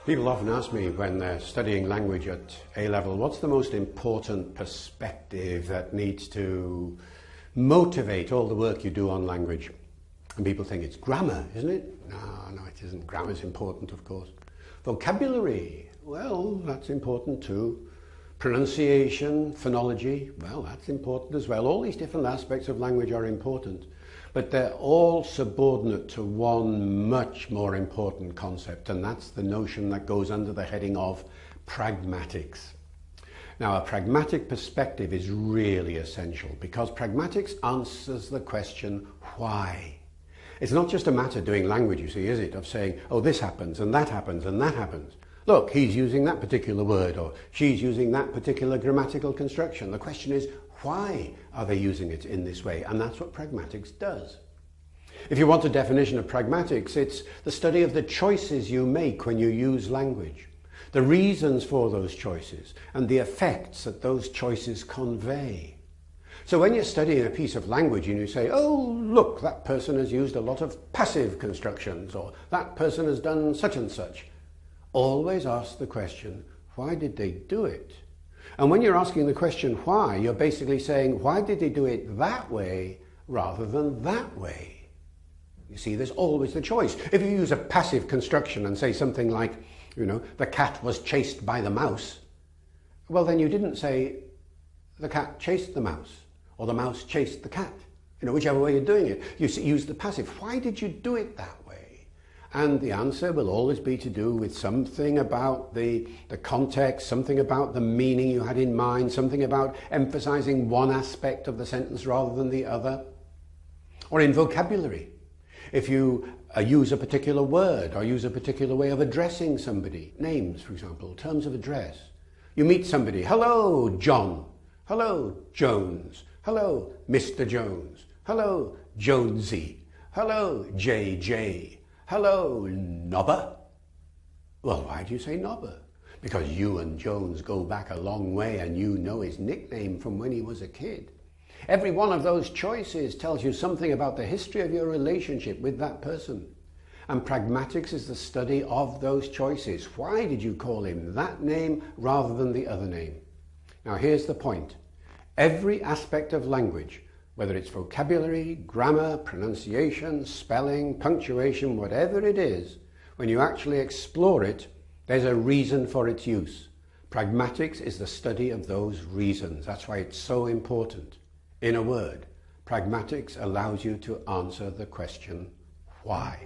People often ask me when they're studying language at A-level, what's the most important perspective that needs to motivate all the work you do on language? And people think it's grammar, isn't it? No, it isn't. Grammar's important, of course. Vocabulary, well, that's important too. Pronunciation, phonology, well, that's important as well. All these different aspects of language are important, but they're all subordinate to one much more important concept, and that's the notion that goes under the heading of pragmatics. Now, a pragmatic perspective is really essential because pragmatics answers the question, why? It's not just a matter doing language, you see, is it? Of saying, oh, this happens, and that happens, and that happens. Look, he's using that particular word, or she's using that particular grammatical construction. The question is, why are they using it in this way? And that's what pragmatics does. If you want a definition of pragmatics, it's the study of the choices you make when you use language, the reasons for those choices, and the effects that those choices convey. So when you're studying a piece of language and you say, oh, look, that person has used a lot of passive constructions, or that person has done such and such, always ask the question, why did they do it? And when you're asking the question why, you're basically saying, why did they do it that way rather than that way? You see, there's always the choice. If you use a passive construction and say something like, the cat was chased by the mouse, well, then you didn't say the cat chased the mouse or the mouse chased the cat. Whichever way you're doing it, you use the passive. Why did you do it that way? And the answer will always be to do with something about the context, something about the meaning you had in mind, something about emphasizing one aspect of the sentence rather than the other. Or in vocabulary, if you use a particular word or use a particular way of addressing somebody, names, for example, terms of address. You meet somebody, hello, John, hello, Jones, hello, Mr. Jones, hello, Jonesy, hello, JJ. Hello, Nobber. Well, why do you say Nobber? Because you and Jones go back a long way and you know his nickname from when he was a kid. Every one of those choices tells you something about the history of your relationship with that person. And pragmatics is the study of those choices. Why did you call him that name rather than the other name? Now, here's the point. Every aspect of language, whether it's vocabulary, grammar, pronunciation, spelling, punctuation, whatever it is, when you actually explore it, there's a reason for its use. Pragmatics is the study of those reasons. That's why it's so important. In a word, pragmatics allows you to answer the question, why?